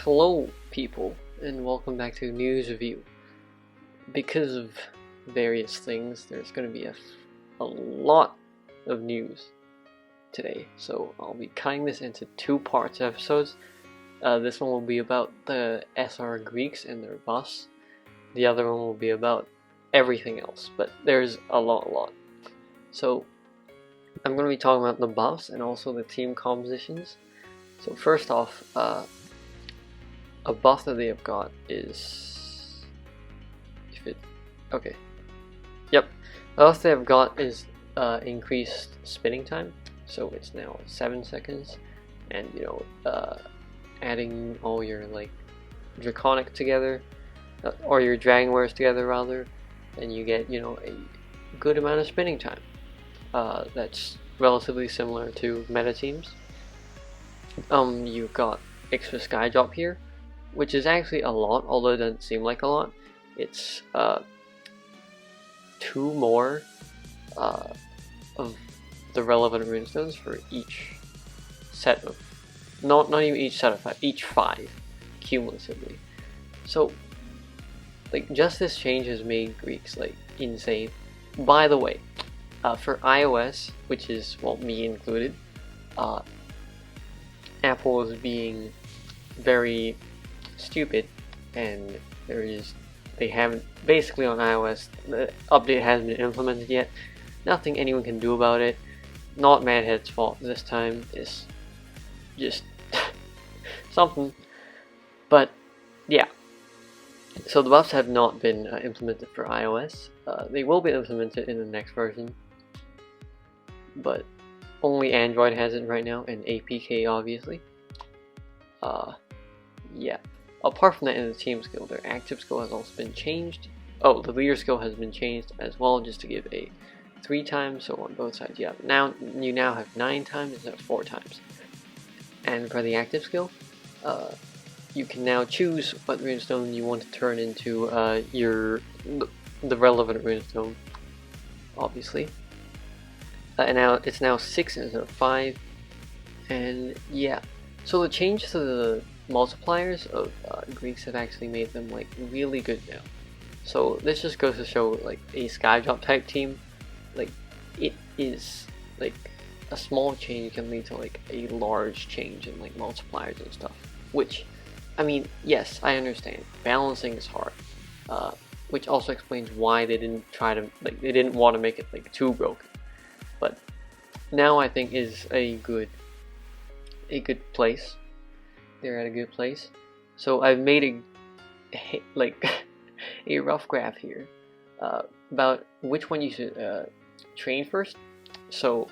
Hello people, and welcome back to News Review. Because of various things, there's going to be a lot of news today, so I'll be cutting this into two parts episodes. This one will be about the SR Greeks and their buffs. The other one will be about everything else, but there's a lot. So I'm going to be talking about the buffs and also the team compositions. So first off, a buff that they have got is the buff they have got is increased spinning time, so it's now 7 seconds, and adding all your draconic together, or your dragon wares together rather, and you get a good amount of spinning time. That's relatively similar to meta teams. You've got extra sky drop here, which is actually a lot, although it doesn't seem like a lot. It's 2 more of the relevant runestones for each set of, not even each set of 5, each 5 cumulatively. So just this change has made Greeks insane. By the way, for iOS, which is me included, Apple is being very stupid, and they haven't, basically on iOS, the update hasn't been implemented yet. Nothing anyone can do about it. Not Madhead's fault this time. It's just something. But yeah, so the buffs have not been implemented for iOS. They will be implemented in the next version, but only Android has it right now, and APK obviously. Yeah. Apart from that, in the team skill, their active skill has also been changed. Oh, the leader skill has been changed as well, just to give a 3 times. So on both sides, you now have 9 times instead of 4 times. And for the active skill, you can now choose what runestone you want to turn into the relevant runestone, obviously. And now it's 6 instead of 5, and yeah. So the changes to the multipliers of Greeks have actually made them really good now. So this just goes to show a skydrop type team, it is a small change can lead to a large change in multipliers and stuff. Which, I mean, yes, I understand balancing is hard. Which also explains why they didn't try to they didn't want to make it too broken. But now I think is a good place. They're at a good place. So I've made a rough graph here about which one you should train first. So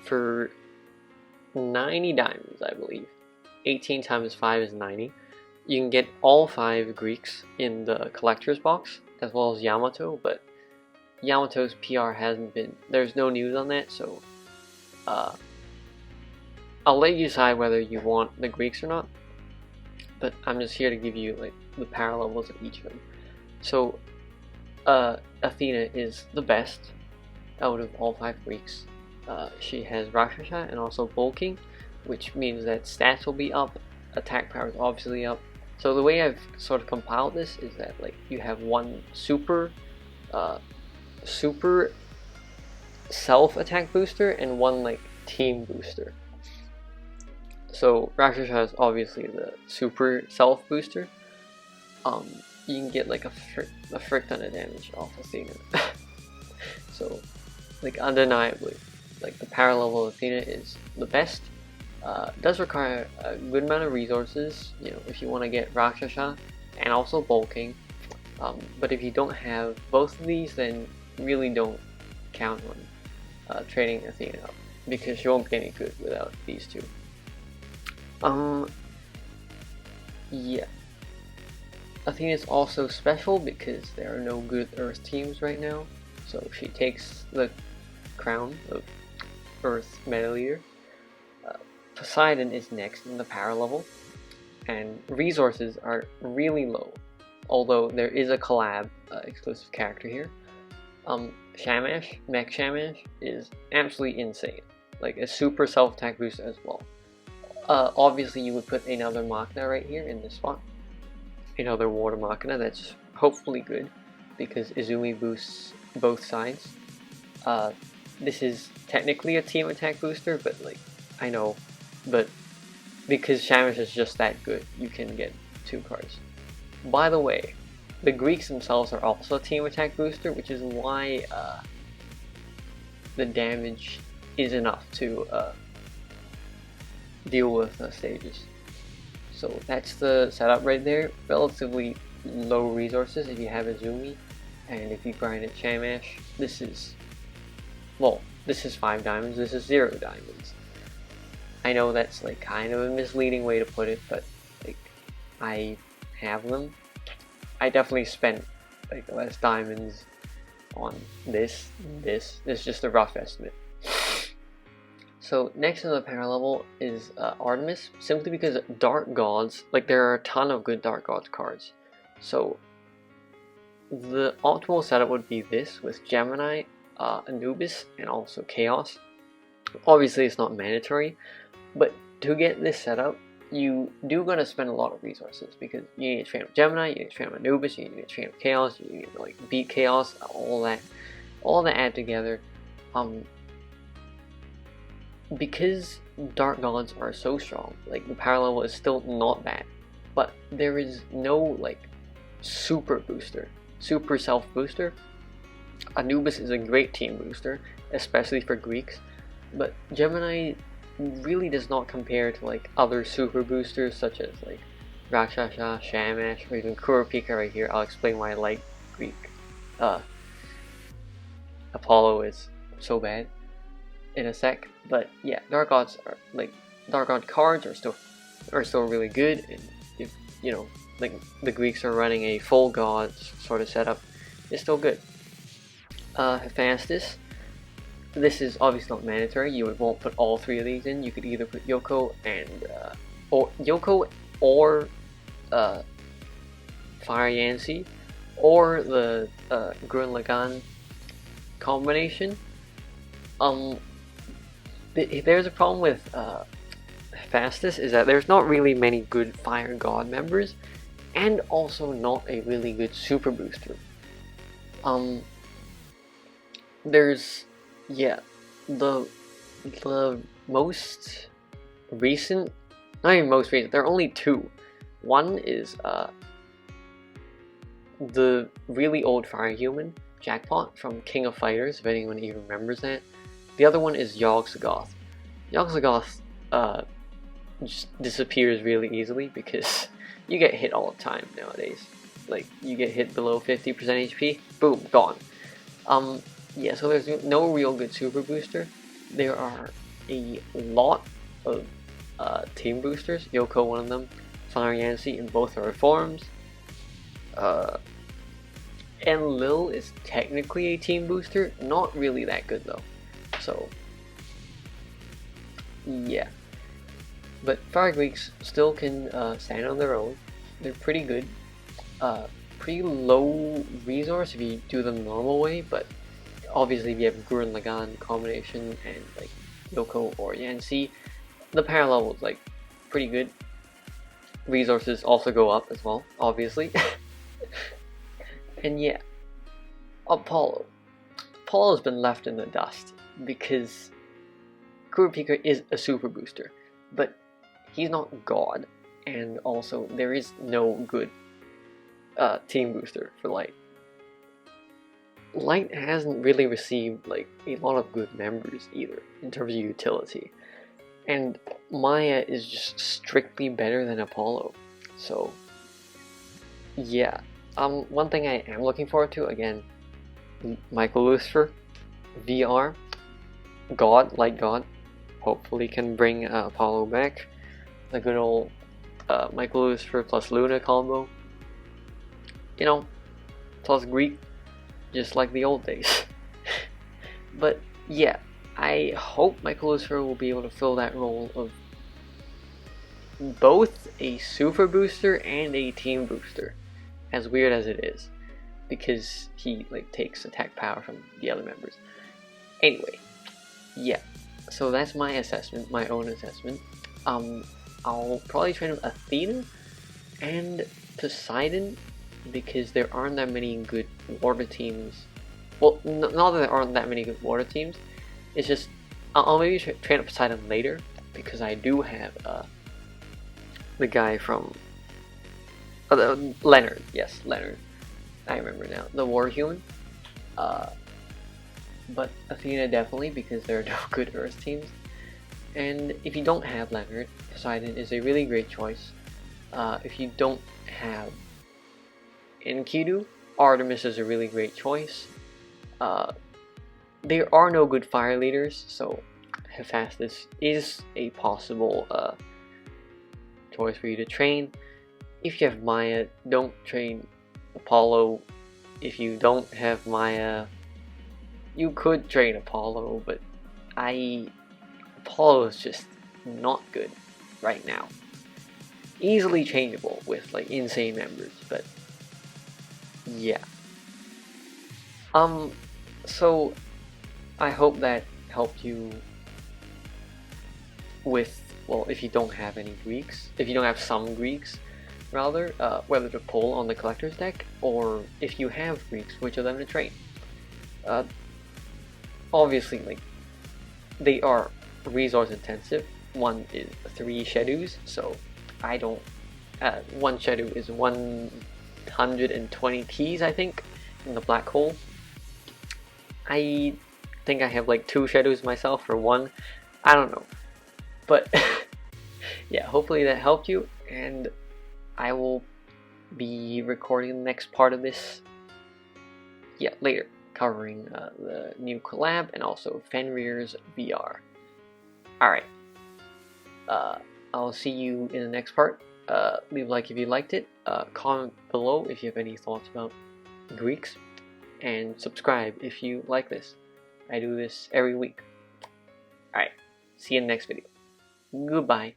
for 90 diamonds, I believe 18 times 5 is 90. You can get all 5 Greeks in the collector's box, as well as Yamato, but Yamato's PR hasn't been, there's no news on that, so I'll let you decide whether you want the Greeks or not, but I'm just here to give you the power levels of each of them. So Athena is the best out of all 5 Greeks. She has Rakshasa and also bulking, which means that stats will be up, attack power is obviously up. So the way I've sort of compiled this is that you have one super self attack booster and one team booster. So Rakshasa is obviously the super self booster. You can get a frick ton of damage off Athena. So undeniably, the power level of Athena is the best. Does require a good amount of resources, if you want to get Rakshasa and also bulking. But if you don't have both of these, then really don't count on training Athena up, because she won't be any good without these two. Yeah. Athena is also special because there are no good Earth teams right now, so she takes the crown of Earth meta leader. Poseidon is next in the power level, and resources are really low, although there is a collab exclusive character here. Shamash, Mech Shamash, is absolutely insane. A super self-attack boost as well. Obviously you would put another Machina right here in this spot. Another Water Machina, that's hopefully good, because Izumi boosts both sides. This is technically a team attack booster, but like, I know, but because Shamash is just that good, you can get 2 cards. By the way, the Greeks themselves are also a team attack booster, which is why the damage is enough to deal with stages. So that's the setup right there. Relatively low resources if you have Izumi, and if you grind at Shamash, this is, well, this is 5 diamonds, this is 0 diamonds. I know that's like kind of a misleading way to put it, but like, I have them. I definitely spent like less diamonds on this. This is just a rough estimate. So next in the power level is Artemis, simply because Dark Gods, like there are a ton of good Dark Gods cards. So the optimal setup would be this with Gemini, Anubis, and also Chaos. Obviously it's not mandatory, but to get this setup, you do gotta spend a lot of resources, because you need to train up Gemini, you need to train up Anubis, you need to train up Chaos, you need to like beat Chaos, all that add together. Because Dark Gods are so strong, like the power level is still not bad, but there is no like super booster, super self booster. Anubis is a great team booster, especially for Greeks, but Gemini really does not compare to like other super boosters such as like Rakshasa, Shamash, or even Kurapika right here. I'll explain why I like Greek Apollo is so bad in a sec. But yeah, Dark Gods are like, Dark God cards are still really good, and if you know, like the Greeks are running a full god sort of setup, it's still good. Hephaestus, this is obviously not mandatory. You won't put all 3 of these in. You could either put Yoko and Fire Yancy, or the Gurren Lagann combination. There's a problem with Hephaestus, is that there's not really many good Fire God members, and also not a really good super booster. There's, yeah, the most recent, not even most recent, there are only 2. One is the really old Fire Human, Jackpot, from King of Fighters, if anyone even remembers that. The other one is Yogg-Sothoth. Yogg-Sothoth just disappears really easily because you get hit all the time nowadays. Like, you get hit below 50% HP, boom, gone. Yeah, so there's no real good super booster. There are a lot of team boosters. Yoko, one of them. Fire Yancy in both her forms. And Lil is technically a team booster. Not really that good though. So, yeah. But Fire Greeks still can stand on their own. They're pretty good. Pretty low resource if you do them the normal way, but obviously if you have Gurren Lagann combination and like Yoko or Yancy, the power level is like pretty good. Resources also go up as well, obviously. And yeah, Apollo. Apollo's been left in the dust because Kurapika is a super booster, but he's not God, and also there is no good team booster for Light. Light hasn't really received like a lot of good members either in terms of utility, and Maya is just strictly better than Apollo. So yeah, one thing I am looking forward to, again, Michael Lucifer VR God, Light God, hopefully can bring Apollo back. The good old Michael Lucifer plus Luna combo, you know, plus Greek, just like the old days. But yeah, I hope Michael Lucifer will be able to fill that role of both a super booster and a team booster, as weird as it is, because he like takes attack power from the other members. Anyway, yeah, so that's my assessment, my own assessment. I'll probably train Athena and Poseidon, because there aren't that many good water teams. Well, not that there aren't that many good water teams, it's just I'll maybe train up Poseidon later, because I do have the guy from Leonard. Yes, Leonard. I remember now. The War Human. But Athena definitely, because there are no good Earth teams. And if you don't have Leonard, Poseidon is a really great choice. If you don't have Enkidu, Artemis is a really great choice. There are no good fire leaders, so Hephaestus is a possible choice for you to train. If you have Maya, don't train Apollo. If you don't have Maya, you could train Apollo, but Apollo is just not good right now. Easily changeable with like insane members, but yeah. So I hope that helped you with, well, if you don't have any Greeks, if you don't have some Greeks, rather, whether to pull on the collector's deck, or if you have Greeks, which of them to train. Obviously, like, they are resource intensive. One is 3 Shadows, so I don't, 1 Shadow is 120 keys, I think, in the black hole. I think I have like 2 Shadows myself, or 1, I don't know, but yeah, hopefully that helped you, and I will be recording the next part of this, yeah, later, covering the new collab and also Fenrir's VR. Alright, I'll see you in the next part. Leave a like if you liked it, comment below if you have any thoughts about Greeks, and subscribe if you like this. I do this every week. Alright, see you in the next video. Goodbye.